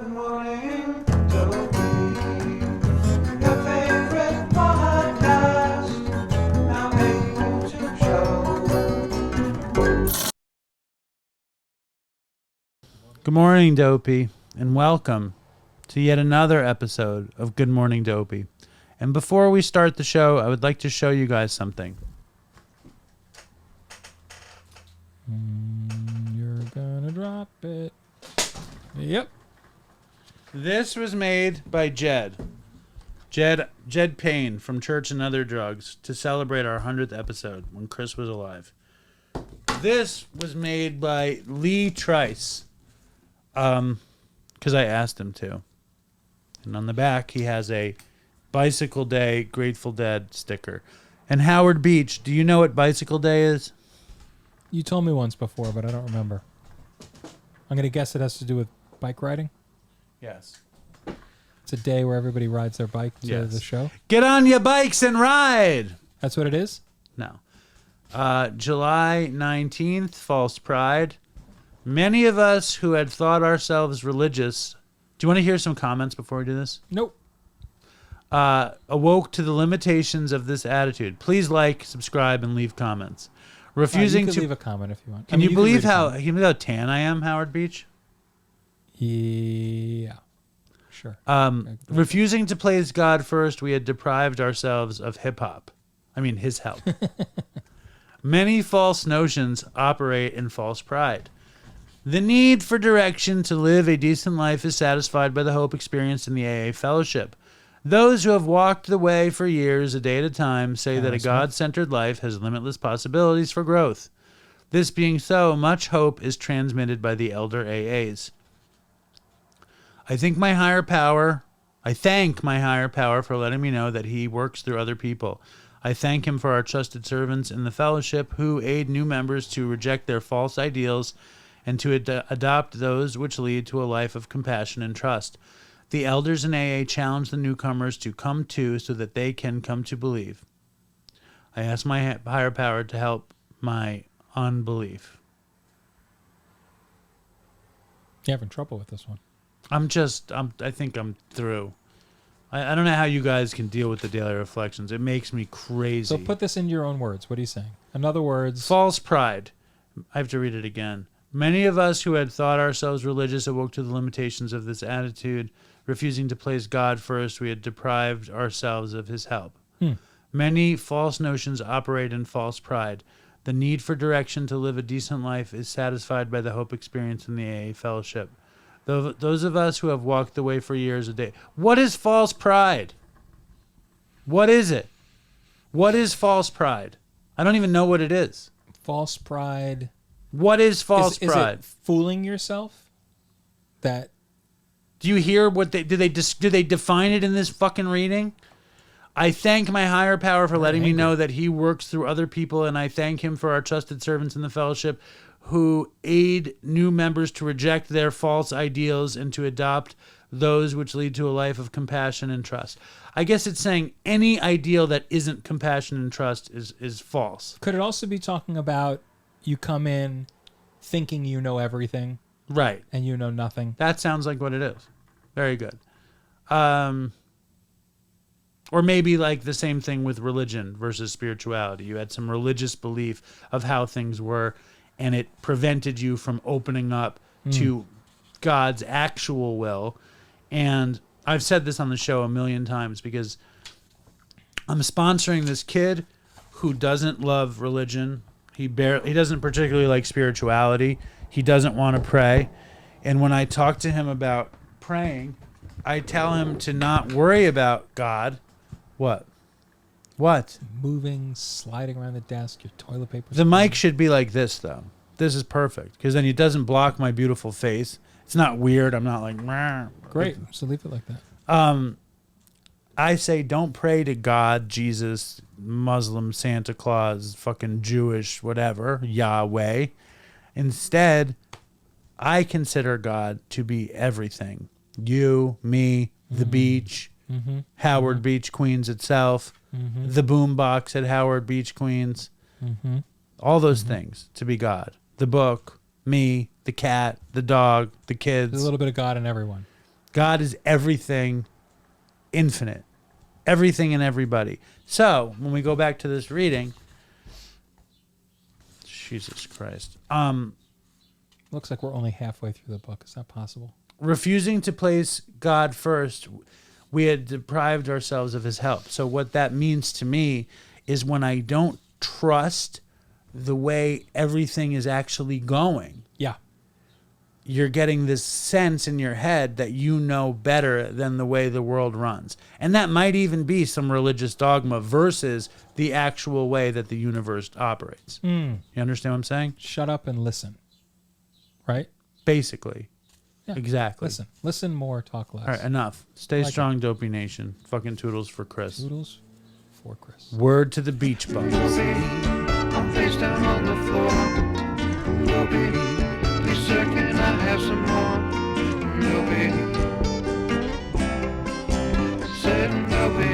Good morning, Dopey. Your favorite podcast. Now a YouTube show. Good morning, Dopey, and welcome to yet another episode of Good Morning, Dopey. And before we start the show, I would like to show you guys something. You're gonna drop it. Yep. This was made by Jed Payne from Church and Other Drugs to celebrate our 100th episode when Chris was alive. This was made by Lee Trice, because I asked him to. And on the back, he has a Bicycle Day Grateful Dead sticker. And Howard Beach, do you know what Bicycle Day is? You told me once before, but I don't remember. I'm gonna guess it has to do with bike riding. Yes. It's a day where everybody rides their bike to the show. Get on your bikes and ride! That's what it is? No. July 19th, False Pride. Many of us who had thought ourselves religious... Do you want to hear some comments before we do this? Nope. Awoke to the limitations of this attitude. Please like, subscribe, and leave comments. Refusing you can to... leave a comment if you want. Can you believe how tan I am, Howard Beach? Yeah. Sure. Refusing to place God first, we had deprived ourselves of hip-hop. I mean, his help. Many false notions operate in false pride. The need for direction to live a decent life is satisfied by the hope experienced in the AA fellowship. Those who have walked the way for years, a day at a time, say that a God-centered life has limitless possibilities for growth. This being so, much hope is transmitted by the elder AAs. I thank my higher power for letting me know that he works through other people. I thank him for our trusted servants in the fellowship who aid new members to reject their false ideals and to adopt those which lead to a life of compassion and trust. The elders in AA challenge the newcomers to come to so that they can come to believe. I ask my higher power to help my unbelief. You're having trouble with this one. I think I'm through. I don't know how you guys can deal with the daily reflections. It makes me crazy. So put this into your own words. What are you saying? In other words... False pride. I have to read it again. Many of us who had thought ourselves religious awoke to the limitations of this attitude. Refusing to place God first, we had deprived ourselves of his help. Many false notions operate in false pride. The need for direction to live a decent life is satisfied by the hope experienced in the AA fellowship. Those of us who have walked the way for years a day. What is false pride? What is it? What is false pride? I don't even know what it is. False pride... What is false pride? Is it fooling yourself? That... Do you hear what do they define it in this fucking reading? I thank my higher power for letting me know that he works through other people, and I thank him for our trusted servants in the fellowship who aid new members to reject their false ideals and to adopt those which lead to a life of compassion and trust. I guess it's saying any ideal that isn't compassion and trust is false. Could it also be talking about you come in thinking you know everything? Right. And you know nothing? That sounds like what it is. Very good. Or maybe like the same thing with religion versus spirituality. You had some religious belief of how things were, and it prevented you from opening up to God's actual will. And I've said this on the show a million times because I'm sponsoring this kid who doesn't love religion. He doesn't particularly like spirituality. He doesn't want to pray. And when I talk to him about praying, I tell him to not worry about God. What? Moving, sliding around the desk, your toilet paper. The mic should be like this, though. This is perfect because then it doesn't block my beautiful face. It's not weird. I'm not like... Great. So leave it like that. I say don't pray to God, Jesus, Muslim, Santa Claus, fucking Jewish, whatever, Yahweh. Instead, I consider God to be everything. You, me, the beach, Howard Beach, Queens itself, the boombox at Howard Beach, Queens, all those things to be God. The book, me, the cat, the dog, the kids. There's a little bit of God in everyone. God is everything infinite, everything and everybody. So when we go back to this reading, Jesus Christ, Looks like we're only halfway through the book. Is that possible? refusing to place God first, we had deprived ourselves of his help. So what that means to me is when I don't trust the way everything is actually going, Yeah. you're getting this sense in your head that you know better than the way the world runs. And that might even be some religious dogma versus the actual way that the universe operates. You understand what I'm saying? Shut up and listen. Right? Basically. Yeah. Exactly. Listen more, talk less. All right, enough. Stay Like strong, Dopey Nation. Fucking toodles for Chris. Doodles for Chris. Word to the beach bums. I'm face down on the floor. Dopey, please sir, can I have some more? Dopey, said Dopey.